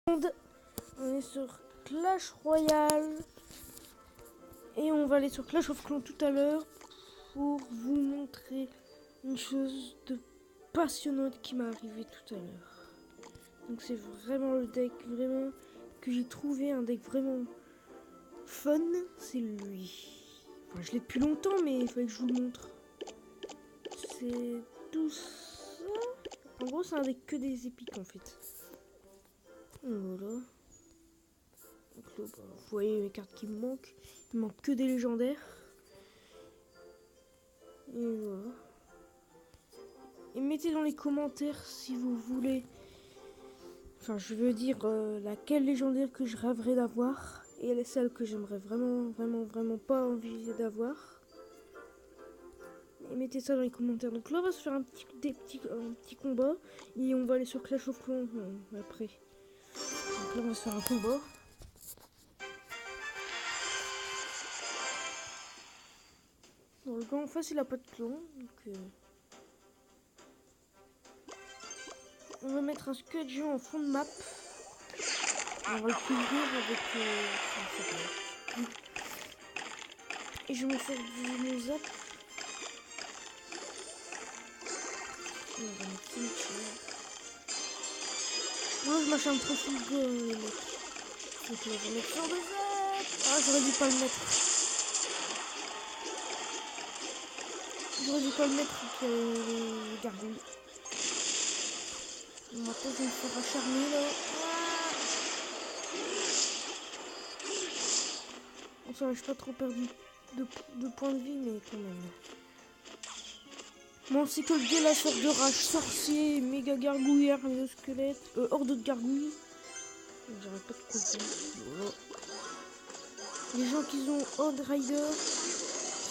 On est sur Clash Royale et on va aller sur Clash of Clans tout à l'heure pour vous montrer une chose de passionnante qui m'est arrivée tout à l'heure. Donc c'est vraiment le deck vraiment que j'ai trouvé, un deck vraiment fun, c'est lui. Enfin, je l'ai depuis longtemps mais il fallait que je vous le montre. C'est tout ça. En gros c'est un deck que des épiques en fait. Voilà. Donc là, vous voyez mes cartes qui me manquent. Il me manque que des légendaires. Et voilà. Et mettez dans les commentaires si vous voulez. Enfin, je veux dire laquelle légendaire que je rêverais d'avoir. Et celle que j'aimerais vraiment pas envie d'avoir. Et mettez ça dans les commentaires. Donc là, on va se faire un petit combat. Et on va aller sur Clash of Clans après. Donc là, on va se faire un combat. Bon, le gars en face, il a pas de clan. Donc, on va mettre un squelette géant en fond de map. On va le couvrir avec... et je vais me faire mon zap. On va mettre cimetière. Non, je machin trop sous le gars, les mecs. Donc là, je vais mettre sur le zap. Ah, j'aurais dû pas le mettre. J'aurais dû pas le mettre avec le gargouille. Maintenant, je vais me faire acharner là. Bon, ça va, je suis pas trop perdu de points de vie, mais quand même. Bon, c'est que le gars la sorte de rage sorcier, méga gargouillère, le squelette, horde de gargouilles. J'arrête pas de comprendre. Voilà. Les gens qui ont Horde Rider,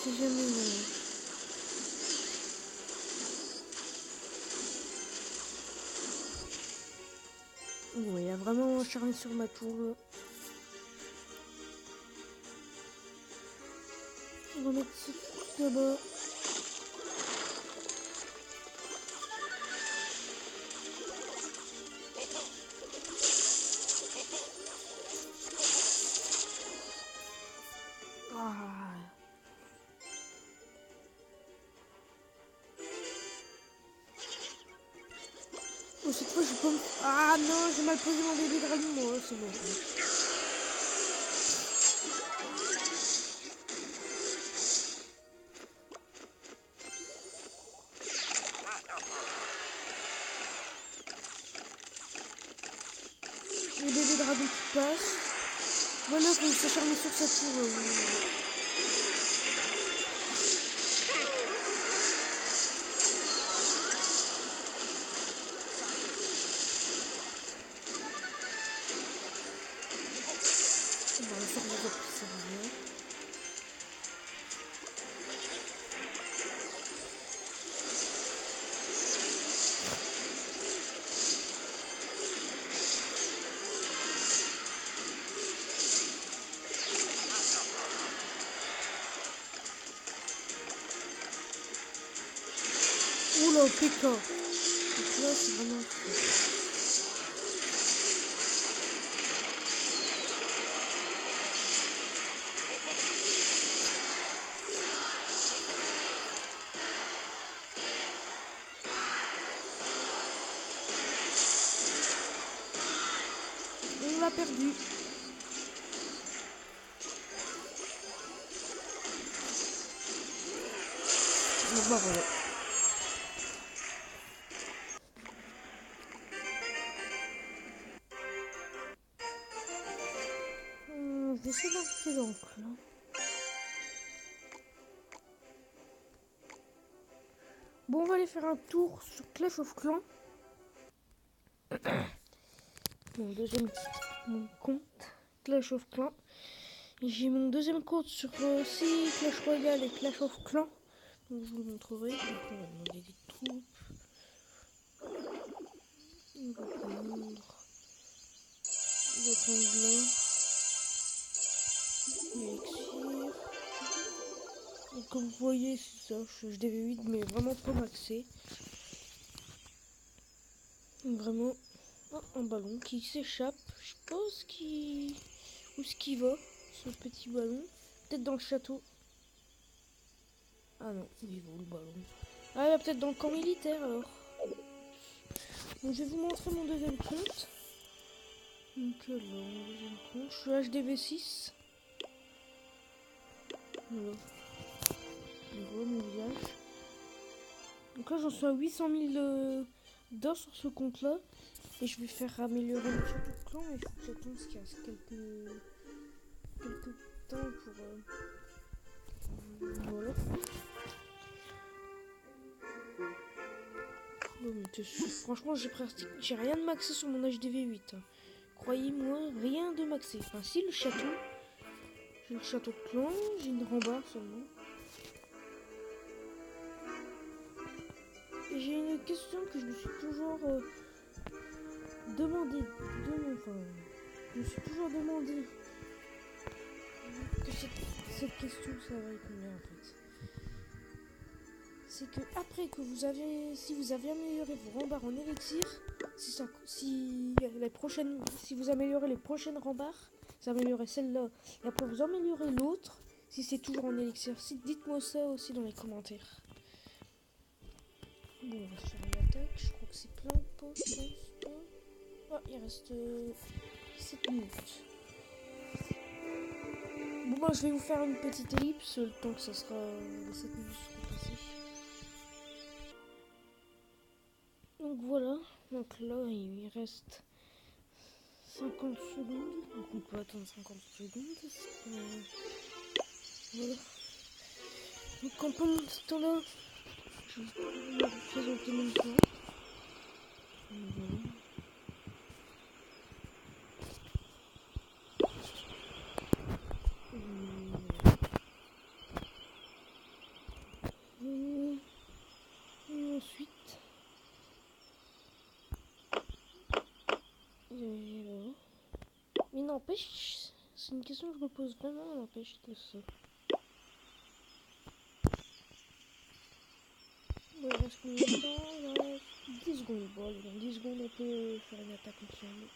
c'est jamais ouais, il y a vraiment un charme sur ma tour là. On va mettre ça là-bas. Oh, cette fois, je peux... Ah non, j'ai mal posé mon bébé dragon, moi, c'est bon. Le bébé dragon qui passe. Voilà, il faut s'acharner sur sa tour. On va le faire d'abord pour ça rien. Oula, PK. Donc là, c'est vraiment... On l'a perdu. Donc bah voilà. Je vais essayer d'entrer dans le clan. Bon, on va aller faire un tour sur Clash of Clans. Mon deuxième compte, Clash of Clans. J'ai mon deuxième compte sur aussi Clash Royale et Clash of Clans. Donc je vous le montrerai. Donc on va demander des troupes. On va prendre... On va prendre l'or. L'élixir. Donc comme vous voyez, c'est ça. Je DV8 mais vraiment pas maxé. Donc vraiment... Oh, un ballon qui s'échappe. Je sais pas où ce qu'il va, ce petit ballon. Peut-être dans le château. Ah non, il va où le ballon? Ah, il va peut-être dans le camp militaire alors. Donc je vais vous montrer mon deuxième compte. Donc là, mon deuxième compte, je suis HDV6. Voilà. On voit mon village. Donc là, j'en suis à 800 000 d'or sur ce compte-là. Et je vais faire améliorer le château de clan. Mais il faut que j'attende ce qu'il reste quelques temps pour... voilà. Non, mais franchement, j'ai rien de maxé sur mon HDV8. Hein. Croyez-moi, rien de maxé. Enfin, si, le château. J'ai le château de clan, j'ai une rambarde seulement. Et j'ai une question que je me suis toujours demandé. Je me suis toujours demandé que cette question, ça va être combien en fait. C'est que après que si vous avez amélioré vos rambards en élixir, si vous améliorez les prochaines rambards, vous améliorez celle-là, et après vous améliorez l'autre, si c'est toujours en élixir. Dites-moi ça aussi dans les commentaires. Bon, on va se faire une attaque. Je crois que c'est plein de poches. Ah, il reste 7 minutes. Bon, moi je vais vous faire une petite ellipse le temps que ça sera les 7 minutes seront passées. Donc voilà. Donc là, il reste 50 secondes. Donc on peut attendre 50 secondes. Voilà. Donc pendant ce temps-là, je vais vous présenter mon plan. Voilà. Et ensuite, mais n'empêche, c'est une question que je me pose vraiment, n'empêche de ça. Bon, il reste combien de temps? Il reste 10 secondes. Bon, allez, dans 10 secondes, on peut faire une attaque ensemble.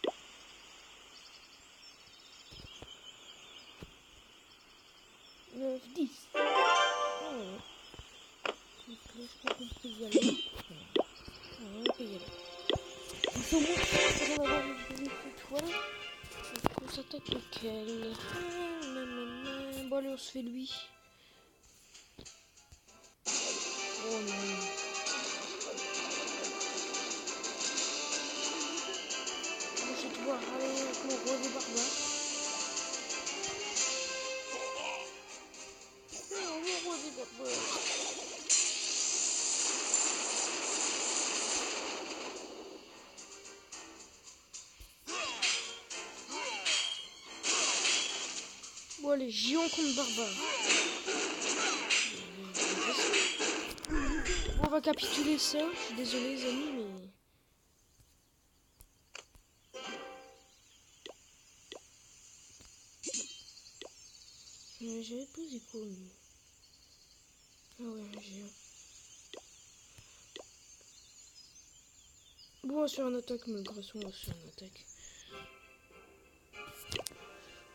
9, 10. Ah ouais. Donc là, je crois qu'on peut y aller. Ouais, on peut y aller. Donc au moins, on va avoir une étoile. Donc on s'attaque lequel? Bon, allez, on se fait lui. Oh non. Je vais devoir aller avec mon roi des barbares. Le roi des barbares. Bon, allez, géant contre barbare. Bon, on va capituler ça. Je suis désolé, les amis, mais. J'avais posé quoi, lui? Ah ouais, un géant. Bon, on va se faire une attaque, malgré ça, on va se faire une attaque.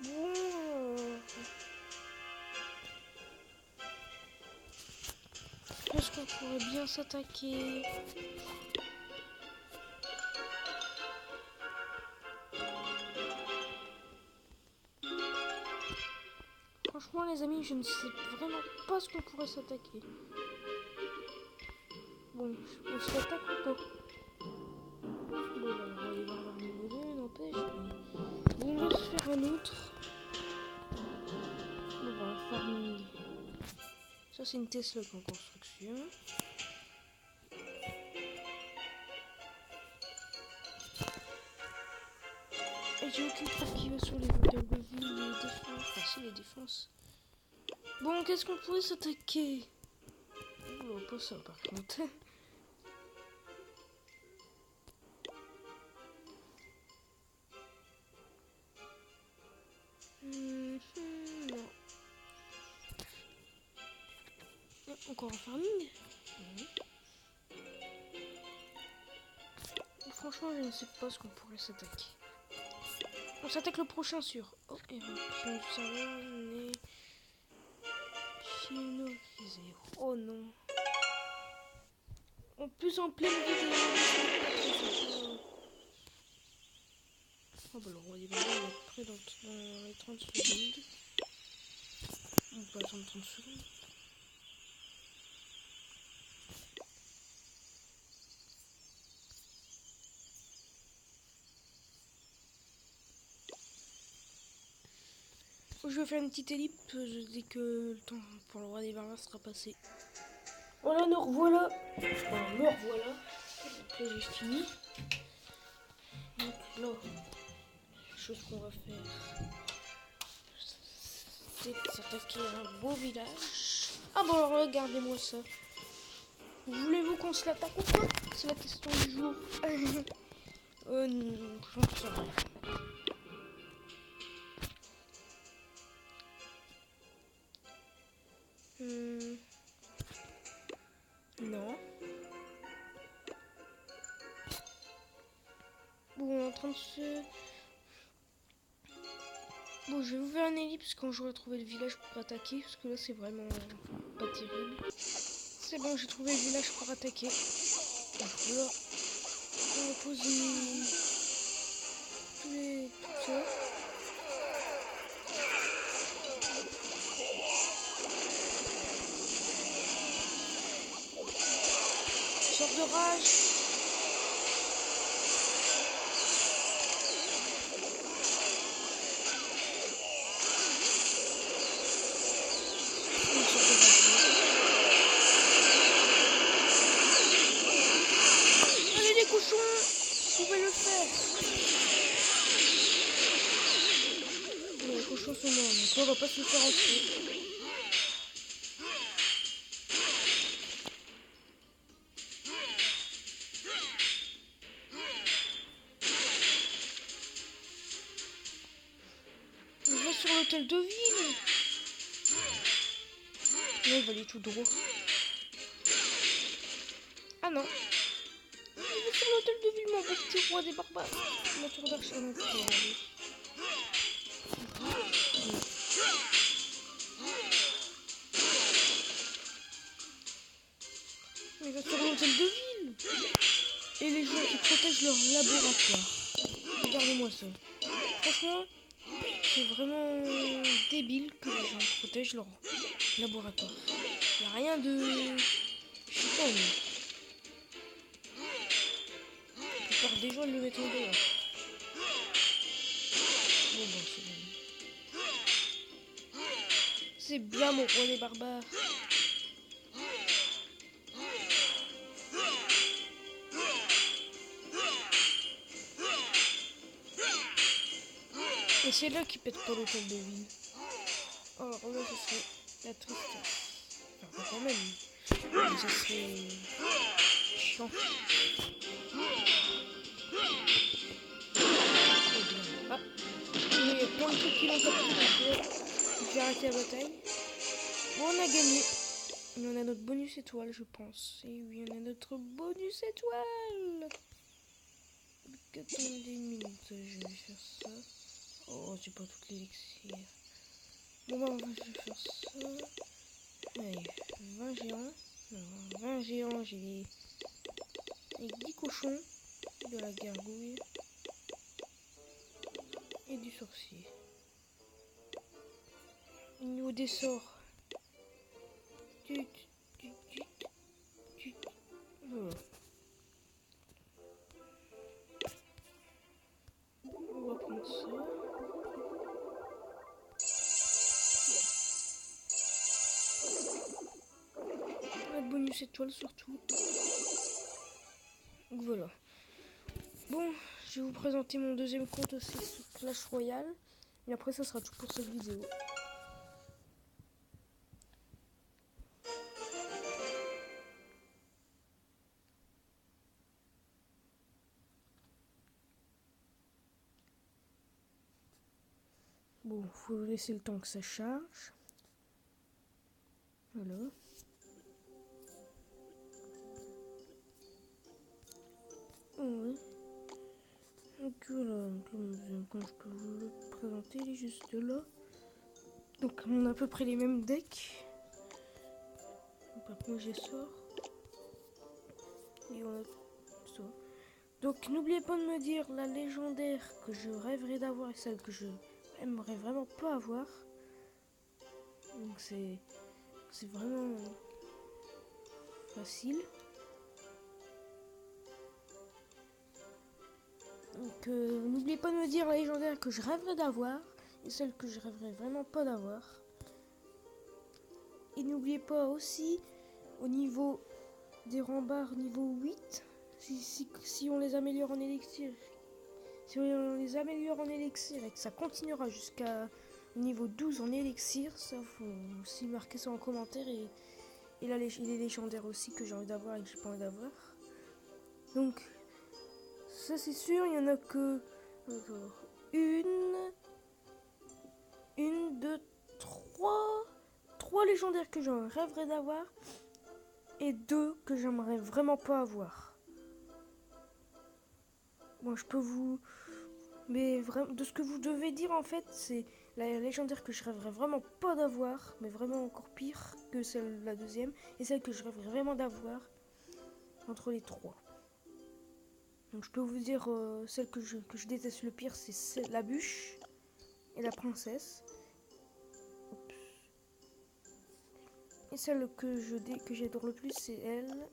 Bon. Est-ce qu'on pourrait bien s'attaquer? Franchement, les amis, je ne sais vraiment pas ce qu'on pourrait s'attaquer. Bon, on se l'attaque ou pas? Bon, bah, on va aller voir leur niveau 2, n'empêche. Mais... bon, on va se faire un autre. Bon, bah, farming. Ça, c'est une Tesla en construction. Et j'ai aucune preuve qui va sur les moteurs de vie, les défenses. Enfin, si, les défenses. Bon, qu'est-ce qu'on pourrait s'attaquer? Oh, pas ça, par contre. Non. Encore un farming. franchement, je ne sais pas ce qu'on pourrait s'attaquer. On s'attaque le prochain sur... Oh, éruption du serveur n'est finalisé. Oh non. En plus, en pleine vidéo. Oh bah le roi des barbare va être prêt dans les 30 secondes. On peut attendre 30 secondes. Je vais faire une petite ellipse dès que le temps pour le roi des barbares sera passé. Voilà, nous revoilà. Enfin, me revoilà. Donc là, j'ai fini. Donc là, la chose qu'on va faire, c'est s'attaquer à un beau village. Ah bon, alors regardez-moi ça. Voulez-vous qu'on se l'attaque ou pas? C'est la question du jour. Non, j'en sais rien. Non. Bon, on est en train de se... Bon, je vais vous faire un ellipse quand j'aurai trouvé le village pour attaquer, parce que là, c'est vraiment pas terrible. C'est bon, j'ai trouvé le village pour attaquer. Donc là, on va poser tout ça. Sort de rage. Allez les cochons, vous pouvez le faire. Bon, les cochons sont morts, donc on va pas se le faire entier. On va sur l'hôtel de ville. Là, il va aller tout droit. Ah non. Il va sur l'hôtel de ville, mon petit roi des barbares. La tour d'archer, non, faut aller. Il va sur l'hôtel de ville. Et les gens qui protègent leur laboratoire. Regardez-moi ça. Franchement, c'est vraiment débile que les gens protègent leur laboratoire. Il n'y a rien de... Je sais pas, mais... La plupart des gens ils le mettent en dehors. Bon, c'est bon. C'est bien mon roi des barbares. Et c'est là qu'ils pètent pas l'hôtel de ville. Alors là, ce serait la tristesse. Enfin, pas quand même. Mais ce serait chiant. Ah, il y a plein de trucs qui l'ont capturé. Je vais arrêter la bataille. Bon, on a gagné. Mais on a notre bonus étoile, je pense. Et oui, on a notre bonus étoile. Attendez une minute, je vais faire ça. Oh, j'ai pas toute l'élixir. Bon, bah, je vais faire ça. Allez, 20 géants. Alors, 20 géants, j'ai des... avec 10 cochons, de la gargouille et du sorcier. Au niveau des sorts, voilà. On va prendre ça. La bonus étoile surtout. Donc voilà. Bon, je vais vous présenter mon deuxième compte aussi sur Clash Royale. Et après ça sera tout pour cette vidéo. Bon, faut laisser le temps que ça charge. Voilà. Oui. Donc voilà, donc quand je peux vous le présenter, il est juste là. Donc on a à peu près les mêmes decks. Donc après j'ai ça. Et on a ça. Donc n'oubliez pas de me dire la légendaire que je rêverais d'avoir et celle que je aimerais vraiment pas avoir. Donc c'est vraiment facile. Donc n'oubliez pas de me dire la légendaire que je rêverais d'avoir et celle que je rêverais vraiment pas d'avoir. Et n'oubliez pas aussi au niveau des rembards niveau 8, si on les améliore en élixir, si on les améliore en élixir et que ça continuera jusqu'à niveau 12 en élixir, ça faut aussi marquer ça en commentaire et là il est légendaire aussi que j'ai envie d'avoir et que j'ai pas envie d'avoir. Donc ça c'est sûr, il y en a que une, deux, trois légendaires que j'en rêverais d'avoir et 2 que j'aimerais vraiment pas avoir. Bon, je peux vous... Mais vraiment, de ce que vous devez dire en fait, c'est la légendaire que je rêverais vraiment pas d'avoir, mais vraiment encore pire que celle la deuxième, et celle que je rêverais vraiment d'avoir entre les 3. Donc je peux vous dire celle que je déteste le pire, c'est la bûche et la princesse. Oups. Et celle que j'adore le plus, c'est elle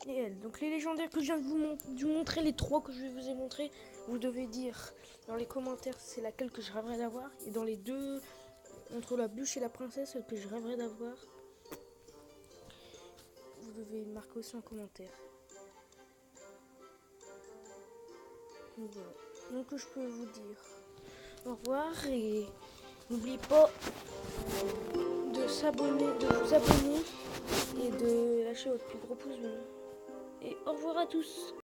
et elle. Donc les légendaires que je viens de vous montrer, les 3 que je vous ai montrés, vous devez dire dans les commentaires c'est laquelle que je rêverais d'avoir. Et dans les 2, entre la bûche et la princesse, celle que je rêverais d'avoir, vous devez marquer aussi en commentaire. Donc voilà. Donc je peux vous dire au revoir et n'oubliez pas de vous abonner et de lâcher votre plus gros pouce bleu. Et au revoir à tous.